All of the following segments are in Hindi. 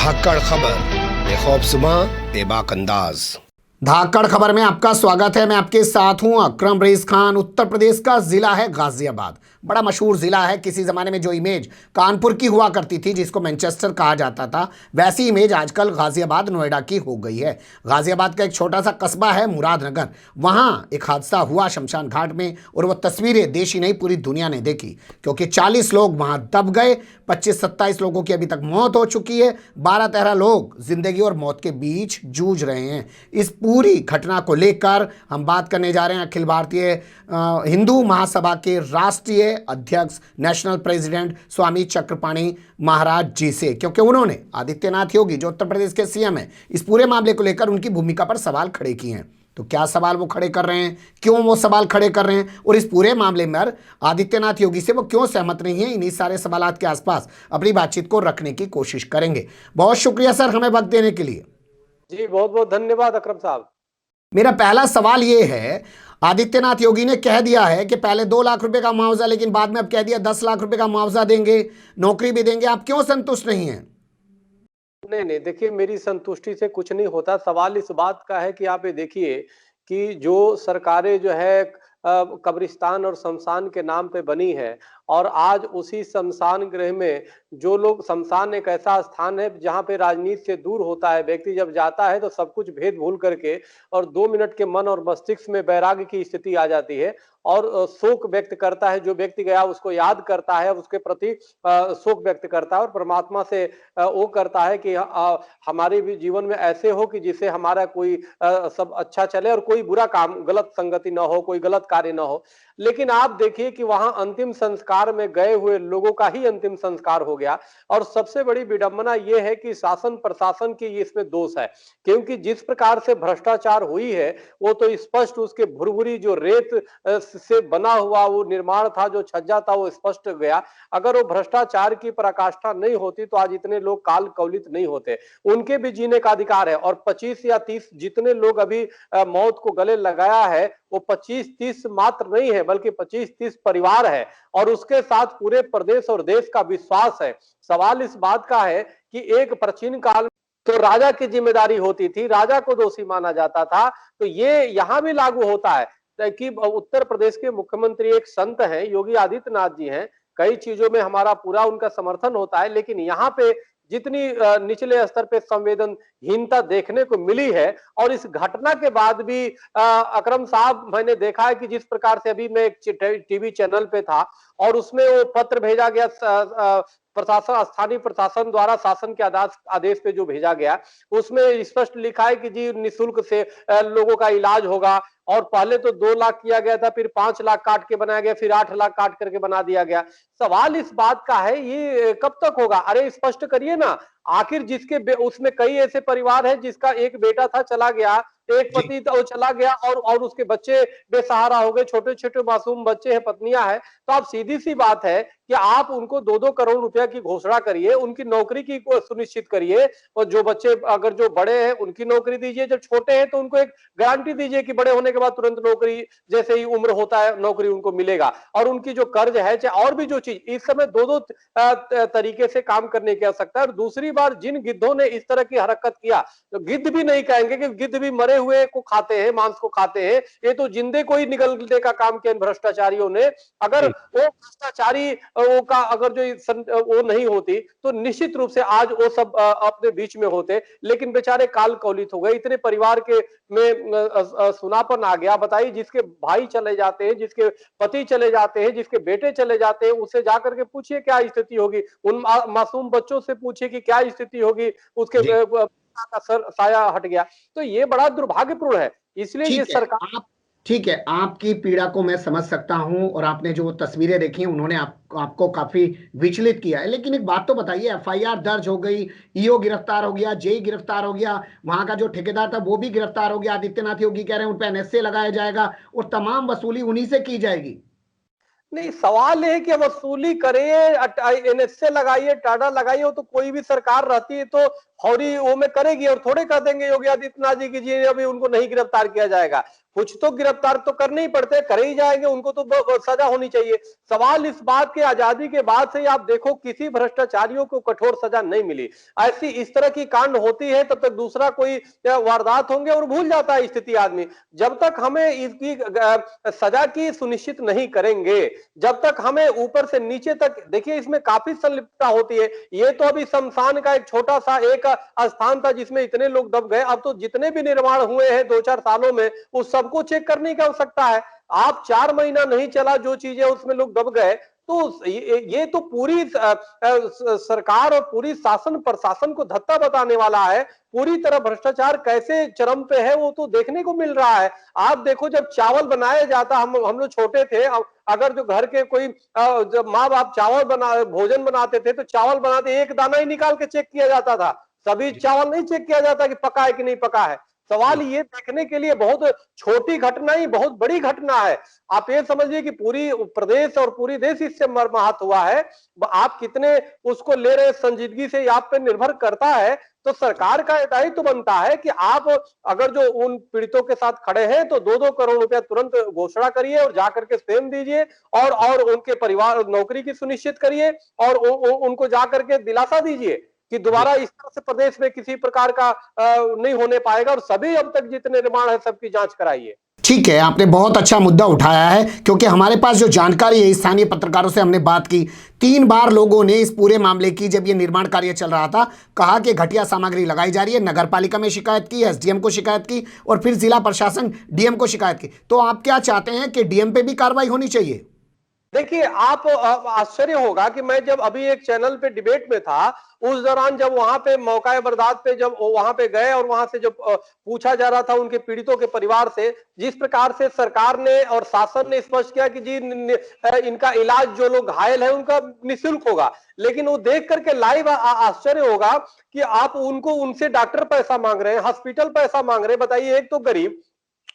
धाकड़ खबर, बेखौफजुमा बेबाक अंदाज। धाकड़ खबर में आपका स्वागत है। मैं आपके साथ हूं अकरम रईस खान। उत्तर प्रदेश का जिला है गाजियाबाद। बड़ा मशहूर जिला है। किसी जमाने में जो इमेज कानपुर की हुआ करती थी, जिसको मैनचेस्टर कहा जाता था, वैसी इमेज आजकल गाजियाबाद नोएडा की हो गई है। गाजियाबाद का एक छोटा सा कस्बा है मुरादनगर। वहां एक हादसा हुआ शमशान घाट में, और वो तस्वीरें देश ही नहीं पूरी दुनिया ने देखी, क्योंकि 40 लोग वहां दब गए। 25-27 लोगों की अभी तक मौत हो चुकी है। 12-13 लोग जिंदगी और मौत के बीच जूझ रहे हैं। इस पूरी घटना को लेकर हम बात करने जा रहे हैं अखिल भारतीय हिंदू महासभा के राष्ट्रीय अध्यक्ष, नेशनल प्रेसिडेंट स्वामी चक्रपाणी महाराज जी से, क्योंकि उन्होंने आदित्यनाथ योगी, जो उत्तर प्रदेश के सीएम हैं, इस पूरे मामले को लेकर उनकी भूमिका पर सवाल खड़े किए हैं। तो क्या सवाल वो खड़े कर रहे हैं, क्यों वो सवाल खड़े कर रहे हैं, और इस पूरे मामले में आदित्यनाथ योगी से वो क्यों सहमत नहीं है, इन्हीं सारे सवालात के आसपास अपनी बातचीत को रखने की कोशिश करेंगे। बहुत शुक्रिया सर, हमें वक्त देने के लिए। जी बहुत बहुत धन्यवाद अकरम साहब। मेरा पहला सवाल ये है, आदित्यनाथ योगी ने कह दिया है कि पहले 2 लाख रुपए का मुआवजा, लेकिन बाद में अब कह दिया 10 लाख रुपए का मुआवजा देंगे, नौकरी भी देंगे। आप क्यों संतुष्ट नहीं हैं? नहीं, देखिए, मेरी संतुष्टि से कुछ नहीं होता। सवाल इस बात का है कि आप ये देखिए कि जो सरकारें जो है कब्रिस्तान और शमशान के नाम पे बनी है, और आज उसी शमशान गृह में जो लोग, शमशान एक ऐसा स्थान है जहां पे राजनीति से दूर होता है। व्यक्ति जब जाता है तो सब कुछ भेद भूल करके और 2 मिनट के मन और मस्तिष्क में वैराग्य की स्थिति आ जाती है, और शोक व्यक्त करता है। जो व्यक्ति गया उसको याद करता है, उसके प्रति शोक व्यक्त करता है, और परमात्मा से वो करता है कि हमारे भी जीवन में ऐसे हो कि जिससे हमारा कोई सब अच्छा चले और कोई बुरा काम, गलत संगति ना हो, कोई गलत कार्य ना हो। लेकिन आप देखिए कि वहां अंतिम संस्कार में गए हुए लोगों का ही अंतिम संस्कार हो गया। और सबसे बड़ी विडंबना यह है कि शासन प्रशासन की इसमें दोष है, क्योंकि जिस प्रकार से भ्रष्टाचार हुई है वो तो स्पष्ट, उसके भुरभुरी जो रेत से बना हुआ वो निर्माण था, जो छज्जा था, वो स्पष्ट गया। अगर वो भ्रष्टाचार की पराकाष्ठा नहीं होती तो आज इतने लोग काल कवलित नहीं होते। उनके भी जीने का अधिकार है। और 25 या 30 जितने लोग अभी मौत को गले लगाया है, वो 25-30 मात्र नहीं है, बल्कि 25-30 परिवार है, और उसके साथ पूरे प्रदेश और देश का विश्वास है। सवाल इस बात का है कि एक प्राचीन काल तो राजा की जिम्मेदारी होती थी, राजा को दोषी माना जाता था, तो ये यहां भी लागू होता है कि उत्तर प्रदेश के मुख्यमंत्री एक संत हैं, योगी आदित्यनाथ जी हैं। कई चीजों में हमारा पूरा उनका समर्थन होता है, लेकिन यहाँ पे जितनी निचले स्तर पे संवेदनहीनता देखने को मिली है, और इस घटना के बाद भी अकरम साहब, मैंने देखा है कि जिस प्रकार से अभी मैं एक टीवी चैनल पे था और उसमें वो पत्र भेजा गया प्रशासन, स्थानीय प्रशासन द्वारा शासन के आदेश पे जो भेजा गया, उसमें स्पष्ट लिखा है कि जी निःशुल्क से लोगों का इलाज होगा। और पहले तो 2 लाख किया गया था, फिर 5 लाख काट के बनाया गया, फिर 8 लाख काट करके बना दिया गया। सवाल इस बात का है, ये कब तक होगा? अरे स्पष्ट करिए ना। आखिर जिसके उसमें कई ऐसे परिवार हैं जिसका एक बेटा था, चला गया, एक पति था, वो चला गया, और उसके बच्चे बेसहारा हो गए, छोटे छोटे मासूम बच्चे हैं, पत्नियां हैं। तो आप, सीधी सी बात है कि आप उनको 2-2 करोड़ रुपया की घोषणा करिए, उनकी नौकरी की सुनिश्चित करिए, और जो बच्चे, अगर जो बड़े हैं उनकी नौकरी दीजिए, जो छोटे हैं तो उनको एक गारंटी दीजिए कि बड़े होने के बाद तुरंत नौकरी, जैसे ही उम्र होता है नौकरी उनको मिलेगा। और उनकी जो कर्ज है, चाहे और भी जो चीज, इस समय 2-2 तरीके से काम करने की आवश्यकता है। और दूसरी बार जिन गिद्धों ने इस तरह की हरकत किया, तो गिद्ध भी नहीं कहेंगे कि गिद्ध भी मरे हुए को खाते हैं, मांस को खाते हैं, ये तो जिंदे को ही निगलने का काम किया इन भ्रष्टाचारियों ने। अगर वो भ्रष्टाचारी वो का अगर जो वो नहीं होती तो निश्चित रूप से आज वो सब अपने बीच में होते, लेकिन बेचारे काल कवलित हो गए। इतने परिवार के में सुनापन आ गया। बताइए, जिसके भाई चले जाते हैं, जिसके पति चले जाते हैं, जिसके बेटे चले जाते हैं, उससे जाकर के पूछिए क्या स्थिति होगी। उन मासूम बच्चों से पूछिए कि क्या स्थिति होगी, उसके का साया हट गया। तो ये बड़ा दुर्भाग्यपूर्ण है। इसलिए ये सरकार, ठीक है, आपकी पीड़ा को मैं समझ सकता हूं, और आपने जो तस्वीरें देखी उन्होंने आपको काफी विचलित किया है। लेकिन एक बात तो बताइए, एफआईआर दर्ज हो गई, ईओ गिरफ्तार हो गया, जेई गिरफ्तार हो गया, वहां का जो ठेकेदार था वो भी गिरफ्तार हो गया। आदित्यनाथ योगी कह रहे हैं उन पर एनएसए लगाया जाएगा और तमाम वसूली उन्हीं से की जाएगी। नहीं, सवाल है कि वसूली करें, एनएसए लगाइए, टाडा लगाइए, तो कोई भी सरकार रहती है तो फौरी वो में करेगी और थोड़े कह देंगे योगी आदित्यनाथ जी की जी अभी उनको नहीं गिरफ्तार किया जाएगा। कुछ तो गिरफ्तार तो करने ही पड़ते, करे ही जाएंगे, उनको तो सजा होनी चाहिए। सवाल इस बात के आजादी के बाद से आप देखो किसी भ्रष्टाचारियों को कठोर सजा नहीं मिली। ऐसी इस तरह की कांड होती है तब तक दूसरा कोई वारदात होंगे और भूल जाता है स्थिति आदमी। जब तक हमें इसकी सजा की सुनिश्चित नहीं करेंगे, जब तक हमें ऊपर से नीचे तक, देखिए इसमें काफी संलिप्तता होती है। ये तो अभी शमशान का एक छोटा सा एक स्थान था जिसमें इतने लोग दब गए, अब तो जितने भी निर्माण हुए हैं 2-4 सालों में उस सबको चेक करने की आवश्यकता है। आप 4 महीना नहीं चला जो चीजें उसमें लोग दब गए, तो ये तो पूरी सरकार और पूरी शासन प्रशासन को धत्ता बताने वाला है। पूरी तरह भ्रष्टाचार कैसे चरम पे है वो तो देखने को मिल रहा है। आप देखो जब चावल बनाया जाता, हम लोग छोटे थे, अगर जो घर के कोई जब माँ बाप चावल भोजन बनाते थे तो चावल बनाते एक दाना ही निकाल के चेक किया जाता था, सभी चावल नहीं चेक किया जाता कि पका है कि नहीं पका है। सवाल ये देखने के लिए बहुत छोटी घटना ही बहुत बड़ी घटना है। आप ये समझिए कि पूरी प्रदेश और पूरी देश इससे मर्माहत हुआ है। आप कितने उसको ले रहे संजीदगी से आप पे निर्भर करता है। तो सरकार का दायित्व तो बनता है कि आप अगर जो उन पीड़ितों के साथ खड़े हैं तो 2-2 करोड़ रुपया तुरंत घोषणा करिए और जाकर के स्वयं दीजिए और उनके परिवार नौकरी की सुनिश्चित करिए और उनको जाकर के दिलासा दीजिए कि दोबारा इस तरह से प्रदेश में किसी प्रकार का नहीं होने पाएगा और सभी अब तक जितने निर्माण है सबकी जांच कराइए। ठीक है, आपने बहुत अच्छा मुद्दा उठाया है, क्योंकि हमारे पास जो जानकारी है, स्थानीय पत्रकारों से हमने बात की, 3 बार लोगों ने इस पूरे मामले की, जब ये निर्माण कार्य चल रहा था, कहा कि घटिया सामग्री लगाई जा रही है, नगर पालिका में शिकायत की, एसडीएम को शिकायत की और फिर जिला प्रशासन डीएम को शिकायत की। तो आप क्या चाहते हैं कि डीएम पे भी कार्रवाई होनी चाहिए? देखिए आप आश्चर्य होगा कि मैं जब अभी एक चैनल पे डिबेट में था, उस दौरान जब वहां पे मौका बर्दात पे जब वहां पे गए और वहां से जब पूछा जा रहा था उनके पीड़ितों के परिवार से, जिस प्रकार से सरकार ने और शासन ने स्पष्ट किया कि जी इनका इलाज जो लोग घायल है उनका निःशुल्क होगा, लेकिन वो देख करके लाइव आश्चर्य होगा कि आप उनको उनसे डॉक्टर पैसा मांग रहे हैं, हॉस्पिटल पैसा मांग रहे हैं। बताइए, एक तो गरीब,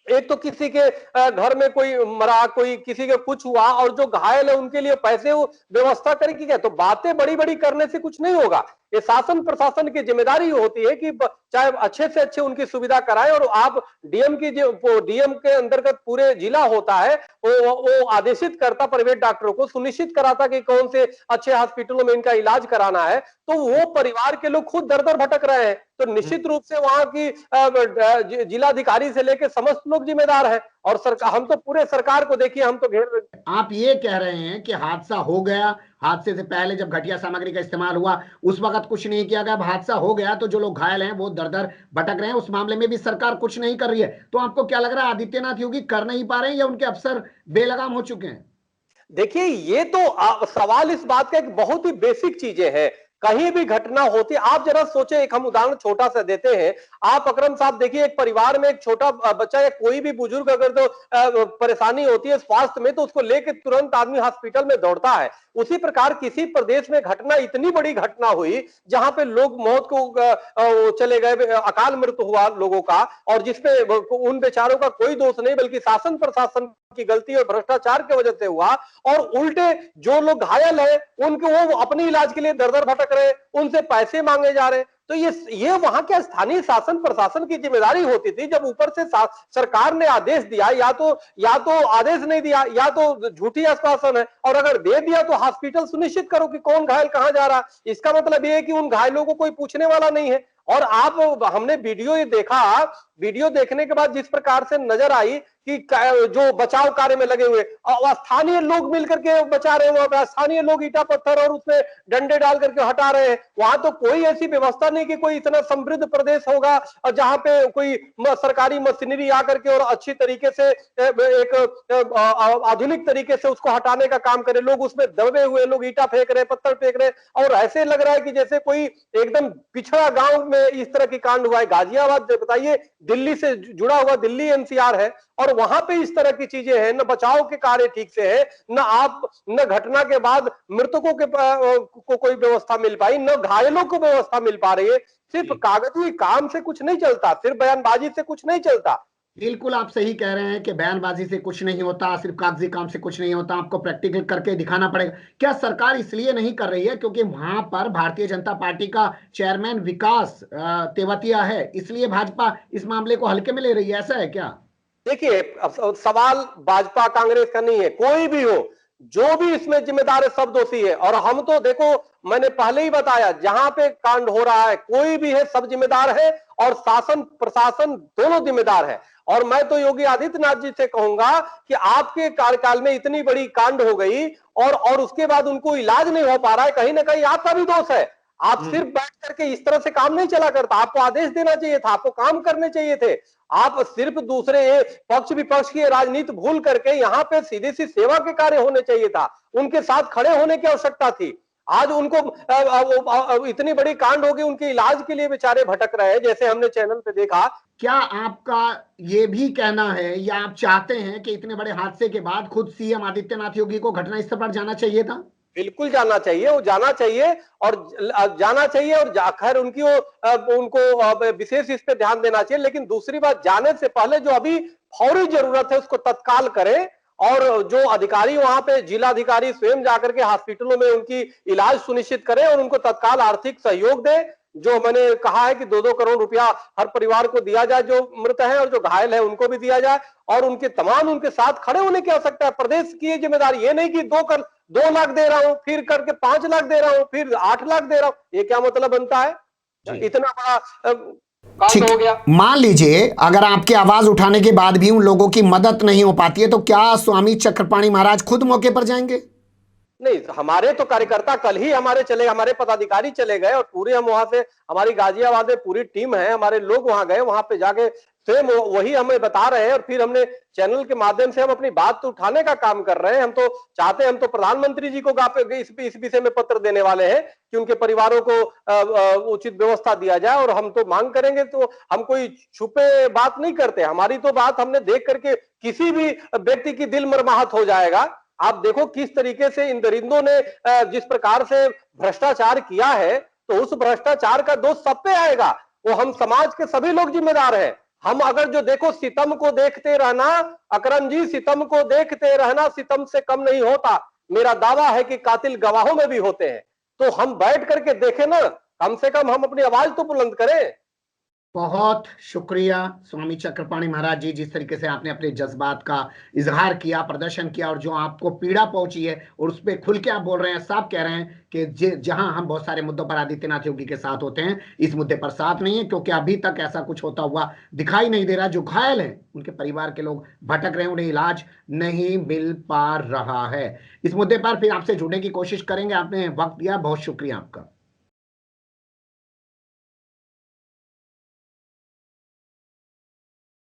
एक तो किसी के घर में कोई मरा, कोई किसी के कुछ हुआ और जो घायल है उनके लिए पैसे वो व्यवस्था करेगी क्या? तो बातें बड़ी बड़ी करने से कुछ नहीं होगा। ये शासन प्रशासन की जिम्मेदारी होती है कि चाहे अच्छे से अच्छे उनकी सुविधा कराए और आप डीएम की जो डीएम के अंतर्गत पूरे जिला होता है वो आदेशित करता प्राइवेट डॉक्टरों को, सुनिश्चित कराता कि कौन से अच्छे हॉस्पिटलों में इनका इलाज कराना है। तो वो परिवार के लोग खुद दर दर भटक रहे हैं, तो निश्चित रूप से वहां की जिलाधिकारी से लेकर समस्त लोग जिम्मेदार है। और सरकार, हम तो पूरे सरकार को देखिए, हम तो घेर। आप ये कह रहे हैं कि हादसा हो गया, हादसे से पहले जब घटिया सामग्री का इस्तेमाल हुआ उस वक्त कुछ नहीं किया गया, अब हादसा हो गया तो जो लोग घायल हैं वो दर दर भटक रहे हैं, उस मामले में भी सरकार कुछ नहीं कर रही है। तो आपको क्या लग रहा है, आदित्यनाथ योगी कर नहीं पा रहे हैं या उनके अफसर बेलगाम हो चुके हैं? देखिए, ये तो सवाल इस बात का एक बहुत ही बेसिक चीजें हैं। कहीं भी घटना होती, आप जरा सोचे, एक हम उदाहरण छोटा सा देते हैं। आप अकरम साहब देखिए, एक परिवार में एक छोटा बच्चा या कोई भी बुजुर्ग अगर तो परेशानी होती है स्वास्थ्य में तो उसको लेके तुरंत आदमी हॉस्पिटल में दौड़ता है। उसी प्रकार किसी प्रदेश में घटना, इतनी बड़ी घटना हुई जहां पे लोग मौत को चले गए, अकाल मृत्यु हुआ लोगों का, और जिसपे उन बेचारों का कोई दोष नहीं बल्कि शासन प्रशासन की गलती और भ्रष्टाचार की वजह से हुआ, और उल्टे जो लोग घायल है उनके वो अपने इलाज के लिए दर दर भटक रहे, उनसे पैसे मांगे जा रहे। तो ये वहां के स्थानीय शासन प्रशासन की जिम्मेदारी होती थी। जब ऊपर से सरकार ने आदेश दिया, या तो आदेश नहीं दिया या तो झूठी आश्वासन है, और अगर दे दिया तो हॉस्पिटल सुनिश्चित करो कि कौन घायल कहां जा रहा। इसका मतलब ये है कि उन घायलों को कोई पूछने वाला नहीं है। और हमने वीडियो ये देखा, वीडियो देखने के बाद जिस प्रकार से नजर आई कि जो बचाव कार्य में लगे हुए स्थानीय लोग मिलकर के बचा रहे हैं, वहां पे स्थानीय लोग ईटा पत्थर और उसमें डंडे डाल करके हटा रहे हैं। वहां तो कोई ऐसी व्यवस्था नहीं कि कोई इतना समृद्ध प्रदेश होगा जहां पे कोई सरकारी मशीनरी आकर के और अच्छी तरीके से एक आधुनिक तरीके से उसको हटाने का काम करे। लोग उसमें दबे हुए, लोग ईटा फेंक रहे, पत्थर फेंक रहे, और ऐसे लग रहा है कि जैसे कोई एकदम पिछड़ा गांव में इस तरह की कांड हुआ है। गाजियाबाद बताइए, दिल्ली से जुड़ा हुआ, दिल्ली एनसीआर है, और वहां पे इस तरह की चीजें हैं। न बचाव के कार्य ठीक से है, न घटना के बाद मृतकों को कोई व्यवस्था मिल पाई, न घायलों को व्यवस्था मिल पा रही है। सिर्फ कागजी काम से कुछ नहीं चलता, सिर्फ बयानबाजी से कुछ नहीं चलता। बिल्कुल आप सही कह रहे हैं कि बयानबाजी से कुछ नहीं होता, सिर्फ कागजी काम से कुछ नहीं होता, आपको प्रैक्टिकल करके दिखाना पड़ेगा। क्या सरकार इसलिए नहीं कर रही है क्योंकि वहां पर भारतीय जनता पार्टी का चेयरमैन विकास तेवतिया है, इसलिए भाजपा इस मामले को हल्के में ले रही है, ऐसा है क्या? देखिए, अब सवाल भाजपा कांग्रेस का नहीं है, कोई भी हो, जो भी इसमें जिम्मेदार है सब दोषी है। और हम तो देखो, मैंने पहले ही बताया, जहां पे कांड हो रहा है कोई भी है सब जिम्मेदार है, और शासन प्रशासन दोनों जिम्मेदार है। और मैं तो योगी आदित्यनाथ जी से कहूंगा कि आपके कार्यकाल में इतनी बड़ी कांड हो गई, और उसके बाद उनको इलाज नहीं हो पा रहा है, कहीं ना कहीं आपका भी दोष है। आप सिर्फ बैठ करके इस तरह से काम नहीं चला करता, आपको आदेश देना चाहिए था, आपको काम करने चाहिए थे। आप सिर्फ दूसरे पक्ष विपक्ष की राजनीति भूल करके यहाँ पे सीधी सी सेवा के कार्य होने चाहिए था, उनके साथ खड़े होने की आवश्यकता थी। आज उनको इतनी बड़ी कांड होगी, उनके इलाज के लिए बेचारे भटक रहे हैं, जैसे हमने चैनल पे देखा। क्या आपका ये भी कहना है या आप चाहते हैं कि इतने बड़े हादसे के बाद खुद सीएम आदित्यनाथ योगी को घटनास्थल पर जाना चाहिए था? बिल्कुल जाना चाहिए, वो जाना चाहिए, और जाना चाहिए, और खैर उनकी उनको विशेष इस पे ध्यान देना चाहिए। लेकिन दूसरी बात, जाने से पहले जो अभी फौरी जरूरत है उसको तत्काल करें, और जो अधिकारी वहां पे जिला अधिकारी स्वयं जाकर के हॉस्पिटलों में उनकी इलाज सुनिश्चित करें, और उनको तत्काल आर्थिक सहयोग दें। जो मैंने कहा है कि 2-2 करोड़ रुपया हर परिवार को दिया जाए जो मृत है, और जो घायल है उनको भी दिया जाए, और उनके तमाम उनके साथ खड़े होने की आवश्यकता है। प्रदेश की ये जिम्मेदारी, ये नहीं कि 2 लाख दे रहा हूं, फिर करके 5 लाख दे रहा हूं, फिर 8 लाख दे रहा हूं, ये क्या मतलब बनता है? इतना बड़ा ठीक कांड हो गया। मान लीजिए अगर आपकी आवाज उठाने के बाद भी उन लोगों की मदद नहीं हो पाती है, तो क्या स्वामी चक्रपाणी महाराज खुद मौके पर जाएंगे? नहीं, हमारे तो कार्यकर्ता कल ही हमारे चले, हमारे पदाधिकारी चले गए, और पूरे हम वहां से, हमारी गाजियाबाद में पूरी टीम है, हमारे लोग वहां गए, वहां पे जाके स्वयं वही हमें बता रहे हैं। और फिर हमने चैनल के माध्यम से हम अपनी बात तो उठाने का काम कर रहे हैं। हम तो चाहते हैं, हम तो प्रधानमंत्री जी को इस विषय में पत्र देने वाले हैं कि उनके परिवारों को उचित व्यवस्था दिया जाए, और हम तो मांग करेंगे। तो हम कोई छुपे बात नहीं करते, हमारी तो बात हमने देख करके किसी भी व्यक्ति की दिल मरमाहत हो जाएगा। आप देखो किस तरीके से इन दरिंदों ने जिस प्रकार से भ्रष्टाचार किया है, तो उस भ्रष्टाचार का दोष सब पे आएगा। वो हम समाज के सभी लोग जिम्मेदार हैं। हम अगर जो देखो, सितम को देखते रहना, अकरम जी, सितम को देखते रहना सितम से कम नहीं होता। मेरा दावा है कि कातिल गवाहों में भी होते हैं। तो हम बैठ करके देखें ना, कम से कम हम अपनी आवाज तो बुलंद करें। बहुत शुक्रिया स्वामी चक्रपाणी महाराज जी, जिस तरीके से आपने अपने जज्बात का इजहार किया, प्रदर्शन किया, और जो आपको पीड़ा पहुंची है और उस पर खुल के आप बोल रहे हैं, साफ कह रहे हैं कि जहां हम बहुत सारे मुद्दों पर आदित्यनाथ योगी के साथ होते हैं, इस मुद्दे पर साथ नहीं है, क्योंकि अभी तक ऐसा कुछ होता हुआ दिखाई नहीं दे रहा। जो घायल हैं उनके परिवार के लोग भटक रहे हैं, उन्हें इलाज नहीं मिल पा रहा है। इस मुद्दे पर फिर आपसे जुड़ने की कोशिश करेंगे। आपने वक्त दिया, बहुत शुक्रिया आपका।